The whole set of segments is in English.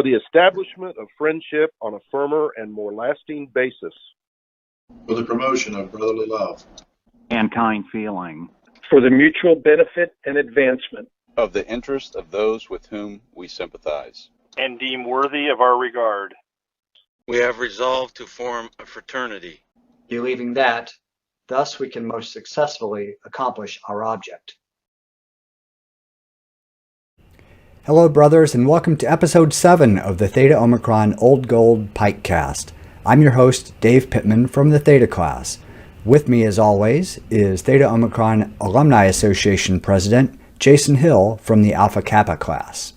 for the establishment of friendship on a firmer and more lasting basis, for the promotion of brotherly love and kind feeling, for the mutual benefit and advancement of the interest of those with whom we sympathize and deem worthy of our regard. We have resolved to form a fraternity, believing that thus we can most successfully accomplish our object. Hello, brothers, and welcome to episode 7 of the Theta Omicron Old Gold Pikecast. I'm your host, Dave Pittman from the Theta class. With me, as always, is Theta Omicron Alumni Association President Jason Hill from the Alpha Kappa class.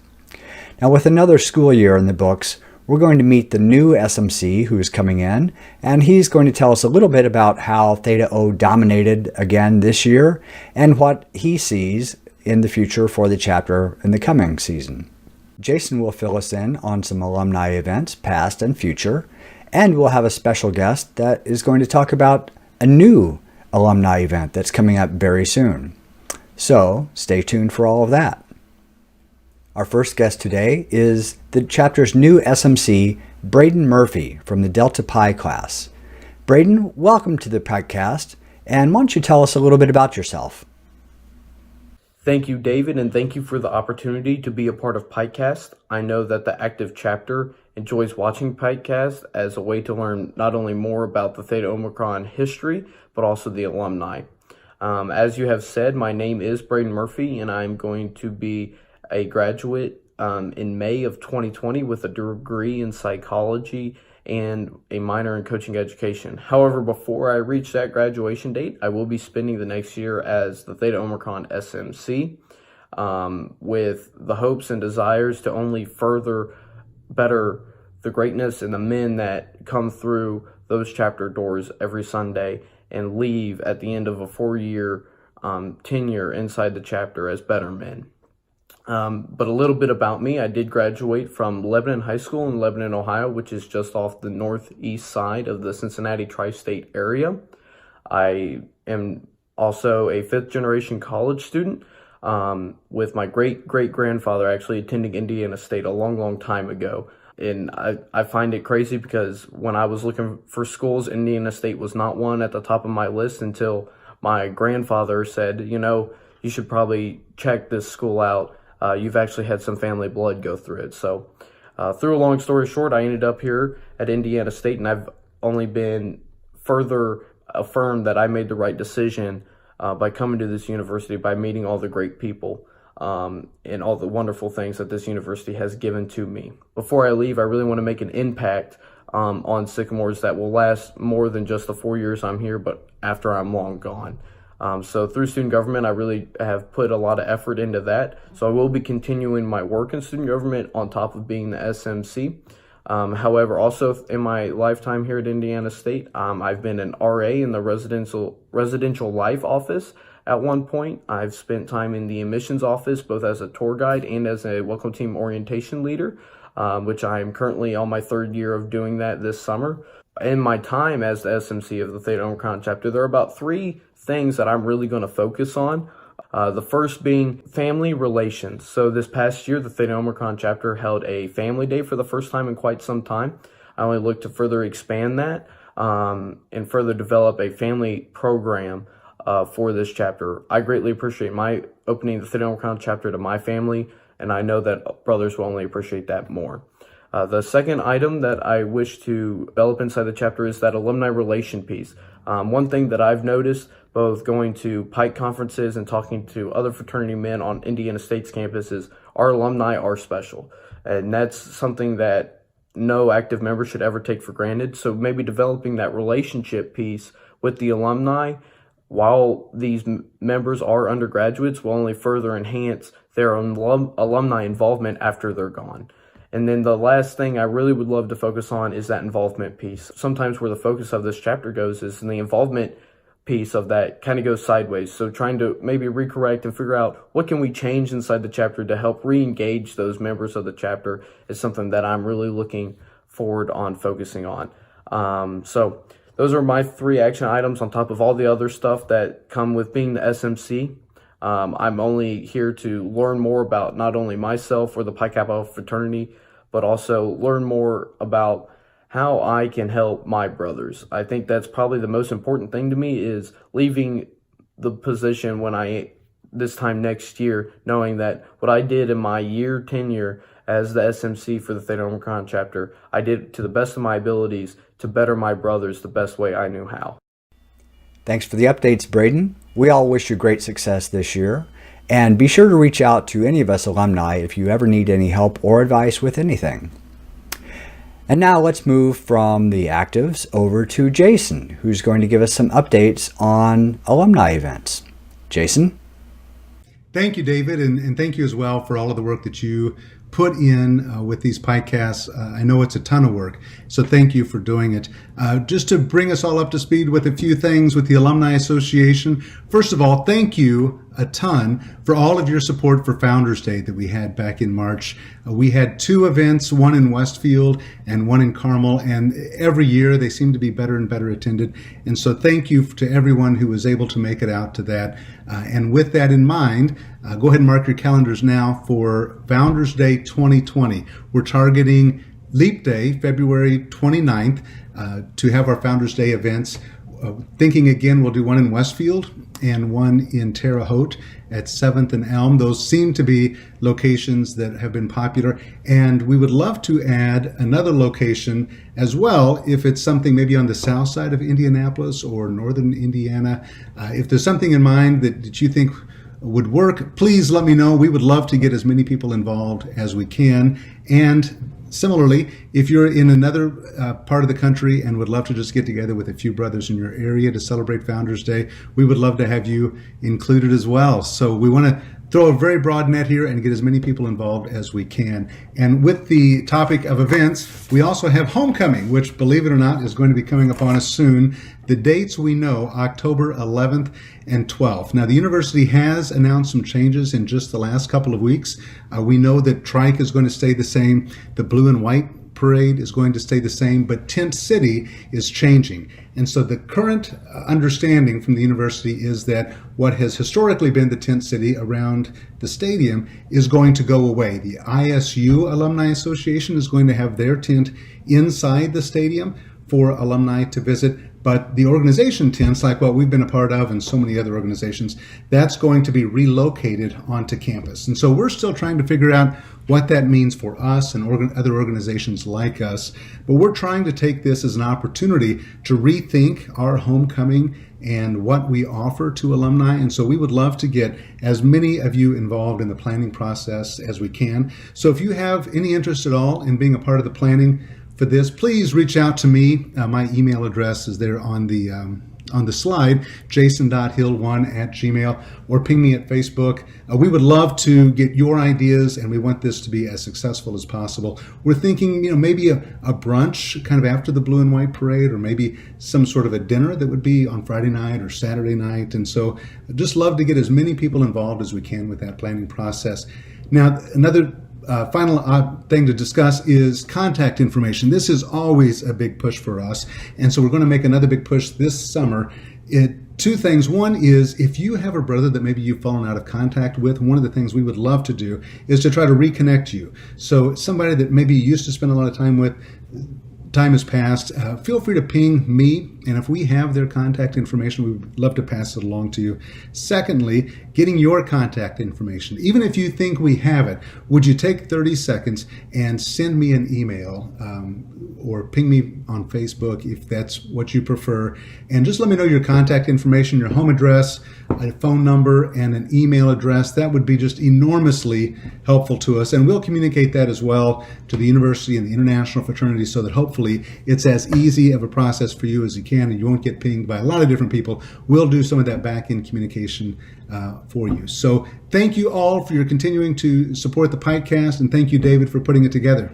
Now, with another school year in the books, we're going to meet the new SMC who's coming in, and he's going to tell us a little bit about how Theta O dominated again this year and what he sees in the future for the chapter in the coming season. Jason will fill us in on some alumni events, past and future, and we'll have a special guest that is going to talk about a new alumni event that's coming up very soon. So stay tuned for all of that. Our first guest today is the chapter's new SMC, Braden Murphy from the Delta Pi class. Braden, welcome to the podcast, and why don't you tell us a little bit about yourself? Thank you, David, and thank you for the opportunity to be a part of Pikecast. I know that the active chapter enjoys watching Pikecast as a way to learn not only more about the Theta Omicron history, but also the alumni. As you have said, my name is Braden Murphy, and I'm going to be a graduate in May of 2020 with a degree in psychology and a minor in coaching education. However, before I reach that graduation date, I will be spending the next year as the Theta Omicron SMC with the hopes and desires to only further better the greatness and the men that come through those chapter doors every Sunday and leave at the end of a 4-year tenure inside the chapter as better men. But a little bit about me. I did graduate from Lebanon High School in Lebanon, Ohio, which is just off the northeast side of the Cincinnati tri-state area. I am also a 5th-generation college student with my great-great-grandfather actually attending Indiana State a long, long time ago. And I find it crazy because when I was looking for schools, Indiana State was not one at the top of my list until my grandfather said, you know, you should probably check this school out. You've actually had some family blood go through it. So through a long story short, I ended up here at Indiana State, and I've only been further affirmed that I made the right decision by coming to this university, by meeting all the great people and all the wonderful things that this university has given to me. Before I leave, I really want to make an impact on Sycamores that will last more than just the 4 years I'm here, but after I'm long gone. So through student government, I really have put a lot of effort into that. So I will be continuing my work in student government on top of being the SMC. However, also in my lifetime here at Indiana State, I've been an RA in the residential life office. At one point, I've spent time in the admissions office, both as a tour guide and as a welcome team orientation leader, which I am currently on my 3rd year of doing that this summer. In my time as the SMC of the Theta Omicron chapter, there are about 3 things that I'm really going to focus on. The first being family relations. So this past year, the Theta Omicron chapter held a family day for the first time in quite some time. I only look to further expand that and further develop a family program for this chapter. I greatly appreciate my opening the Theta Omicron chapter to my family, and I know that brothers will only appreciate that more. The second item that I wish to develop inside the chapter is that alumni relation piece. One thing that I've noticed, both going to Pike conferences and talking to other fraternity men on Indiana State's campus, is our alumni are special. And that's something that no active member should ever take for granted. So maybe developing that relationship piece with the alumni while these members are undergraduates will only further enhance their own alumni involvement after they're gone. And then the last thing I really would love to focus on is that involvement piece. Sometimes where the focus of this chapter goes is in the involvement piece of that kind of goes sideways. So trying to maybe recorrect and figure out what can we change inside the chapter to help re-engage those members of the chapter is something that I'm really looking forward on focusing on. So those are my 3 action items on top of all the other stuff that come with being the SMC. I'm only here to learn more about not only myself or the Pi Kappa fraternity, but also learn more about how I can help my brothers. I think that's probably the most important thing to me, is leaving the position this time next year, knowing that what I did in my year tenure as the SMC for the Theta Omicron chapter, I did to the best of my abilities to better my brothers the best way I knew how. Thanks for the updates, Braden. We all wish you great success this year. And be sure to reach out to any of us alumni if you ever need any help or advice with anything. And now let's move from the actives over to Jason, who's going to give us some updates on alumni events. Jason? Thank you, David, and thank you as well for all of the work that you put in with these podcasts. I know it's a ton of work, so thank you for doing it. Just to bring us all up to speed with a few things with the Alumni Association. First of all, thank you a ton for all of your support for Founders Day that we had back in March. We had 2 events, one in Westfield and one in Carmel, and every year they seem to be better and better attended. And so thank you to everyone who was able to make it out to that. And with that in mind, go ahead and mark your calendars now for Founders Day 2020. We're targeting Leap Day, February 29th, to have our Founders Day events. Thinking again, we'll do one in Westfield and one in Terre Haute at 7th and Elm. Those seem to be locations that have been popular, and we would love to add another location as well if it's something maybe on the south side of Indianapolis or northern Indiana. If there's something in mind that you think would work, please let me know. We would love to get as many people involved as we can. And similarly, if you're in another part of the country and would love to just get together with a few brothers in your area to celebrate Founders Day, we would love to have you included as well. So we want to throw a very broad net here and get as many people involved as we can. And with the topic of events, we also have Homecoming, which, believe it or not, is going to be coming upon us soon. The dates we know, October 11th and 12th. Now, the university has announced some changes in just the last couple of weeks. We know that Trike is going to stay the same. The blue and white parade is going to stay the same, but Tent City is changing. And so the current understanding from the university is that what has historically been the Tent City around the stadium is going to go away. The ISU Alumni Association is going to have their tent inside the stadium for alumni to visit. But the organization tents, like what we've been a part of and so many other organizations, that's going to be relocated onto campus. And so we're still trying to figure out what that means for us and other organizations like us. But we're trying to take this as an opportunity to rethink our homecoming and what we offer to alumni. And so we would love to get as many of you involved in the planning process as we can. So if you have any interest at all in being a part of the planning for this, please reach out to me. My email address is there on the slide, jason.hill1@gmail, or ping me at Facebook. We would love to get your ideas, and we want this to be as successful as possible. We're thinking, maybe a brunch kind of after the blue and white parade, or maybe some sort of a dinner that would be on Friday night or Saturday night. And so I'd just love to get as many people involved as we can with that planning process. Now, another final thing to discuss is contact information. This is always a big push for us, and so we're going to make another big push this summer. Two things. One is, if you have a brother that maybe you've fallen out of contact with, one of the things we would love to do is to try to reconnect you. So somebody that maybe you used to spend a lot of time with, time has passed, feel free to ping me, and if we have their contact information, we would love to pass it along to you. Secondly, getting your contact information. Even if you think we have it, would you take 30 seconds and send me an email or ping me on Facebook if that's what you prefer, and just let me know your contact information, your home address, a phone number, and an email address. That would be just enormously helpful to us, and we'll communicate that as well to the university and the international fraternity so that hopefully it's as easy of a process for you as you can, and you won't get pinged by a lot of different people. We'll do some of that back-end communication for you. So thank you all for your continuing to support the Pikecast, and thank you, David, for putting it together.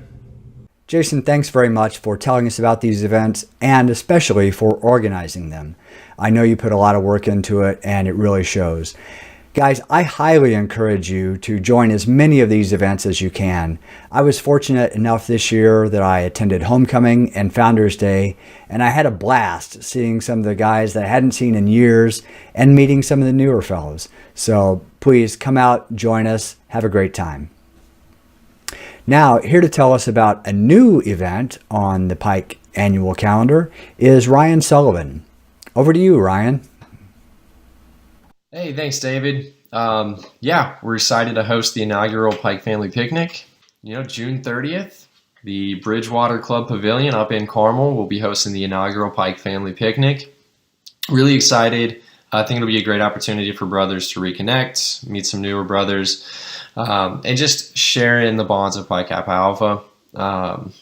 Jason, thanks very much for telling us about these events and especially for organizing them. I know you put a lot of work into it, and it really shows. Guys, I highly encourage you to join as many of these events as you can. I was fortunate enough this year that I attended Homecoming and Founders Day, and I had a blast seeing some of the guys that I hadn't seen in years and meeting some of the newer fellows. So please come out, join us, have a great time. Now, here to tell us about a new event on the Pike annual calendar is Ryan Sullivan. Over to you, Ryan. Hey, thanks, David. We're excited to host the inaugural Pike Family Picnic. June 30th, the Bridgewater Club Pavilion up in Carmel will be hosting the inaugural Pike Family Picnic. Really excited. I think it'll be a great opportunity for brothers to reconnect, meet some newer brothers, and just share in the bonds of Pi Kappa Alpha. And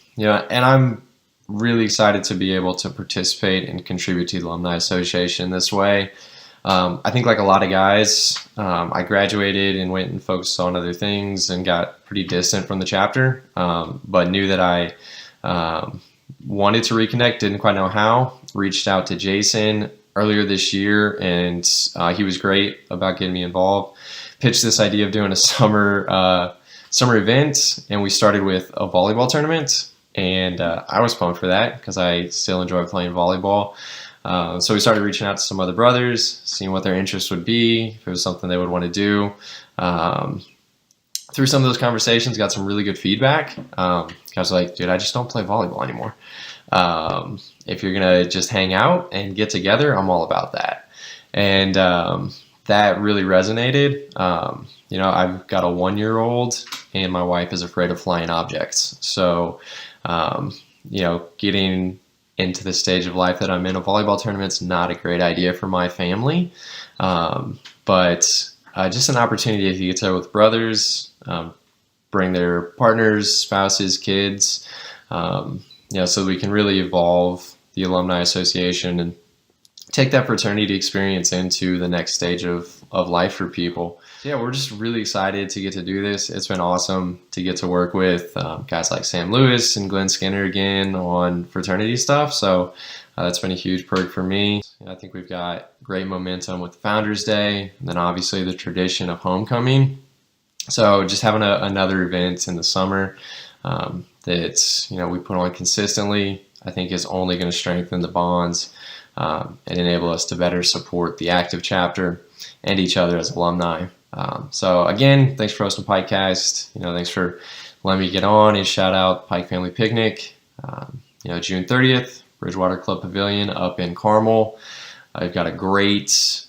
I'm really excited to be able to participate and contribute to the Alumni Association this way. I think like a lot of guys, I graduated and went and focused on other things and got pretty distant from the chapter, but knew that I wanted to reconnect, didn't quite know how. Reached out to Jason earlier this year, and he was great about getting me involved. Pitched this idea of doing a summer event, and we started with a volleyball tournament, and I was pumped for that because I still enjoy playing volleyball. So we started reaching out to some other brothers, seeing what their interest would be, if it was something they would want to do. Through some of those conversations, got some really good feedback. I was like, dude, I just don't play volleyball anymore. If you're going to just hang out and get together, I'm all about that. And that really resonated. I've got a 1-year-old and my wife is afraid of flying objects. So, getting into the stage of life that I'm in, a volleyball tournament's not a great idea for my family. But just an opportunity to get together with brothers, bring their partners, spouses, kids, so we can really evolve the Alumni Association and take that fraternity experience into the next stage of life for people. Yeah, we're just really excited to get to do this. It's been awesome to get to work with guys like Sam Lewis and Glenn Skinner again on fraternity stuff. So that's been a huge perk for me. I think we've got great momentum with Founders Day, and then obviously the tradition of homecoming. So just having another event in the summer that we put on consistently, I think is only going to strengthen the bonds and enable us to better support the active chapter and each other as alumni. So again, thanks for hosting Pikecast. Thanks for letting me get on and shout out Pike Family Picnic. June 30th, Bridgewater Club Pavilion up in Carmel. I've got a great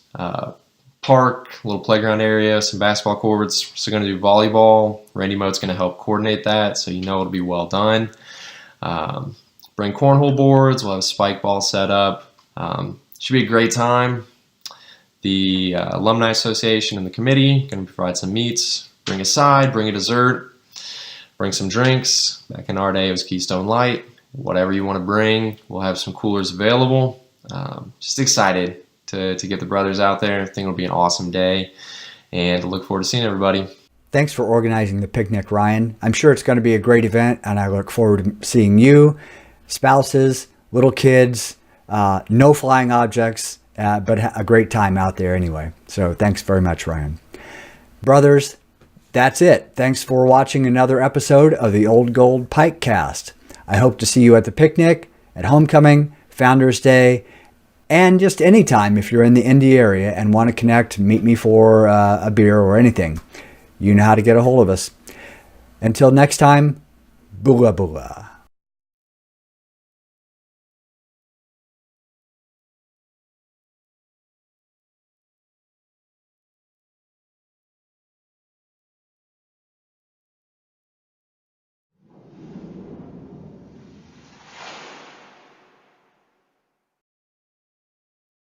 park, little playground area, some basketball courts. We're still going to do volleyball. Randy Mote's going to help coordinate that, so it'll be well done. Bring cornhole boards. We'll have a spike ball set up. Should be a great time. The Alumni Association and the committee going to provide some meats. Bring a side, bring a dessert, bring some drinks. Back in our day, it was Keystone Light. Whatever you want to bring, we'll have some coolers available. Just excited to get the brothers out there. I think it'll be an awesome day, and look forward to seeing everybody. Thanks for organizing the picnic, Ryan. I'm sure it's going to be a great event, and I look forward to seeing you, spouses, little kids, no flying objects, but a great time out there anyway. So thanks very much, Ryan. Brothers, that's it. Thanks for watching another episode of the Old Gold Pikecast. I hope to see you at the picnic, at homecoming, Founders Day, and just any time if you're in the Indy area and want to connect, meet me for a beer or anything. You know how to get a hold of us. Until next time, bula bula.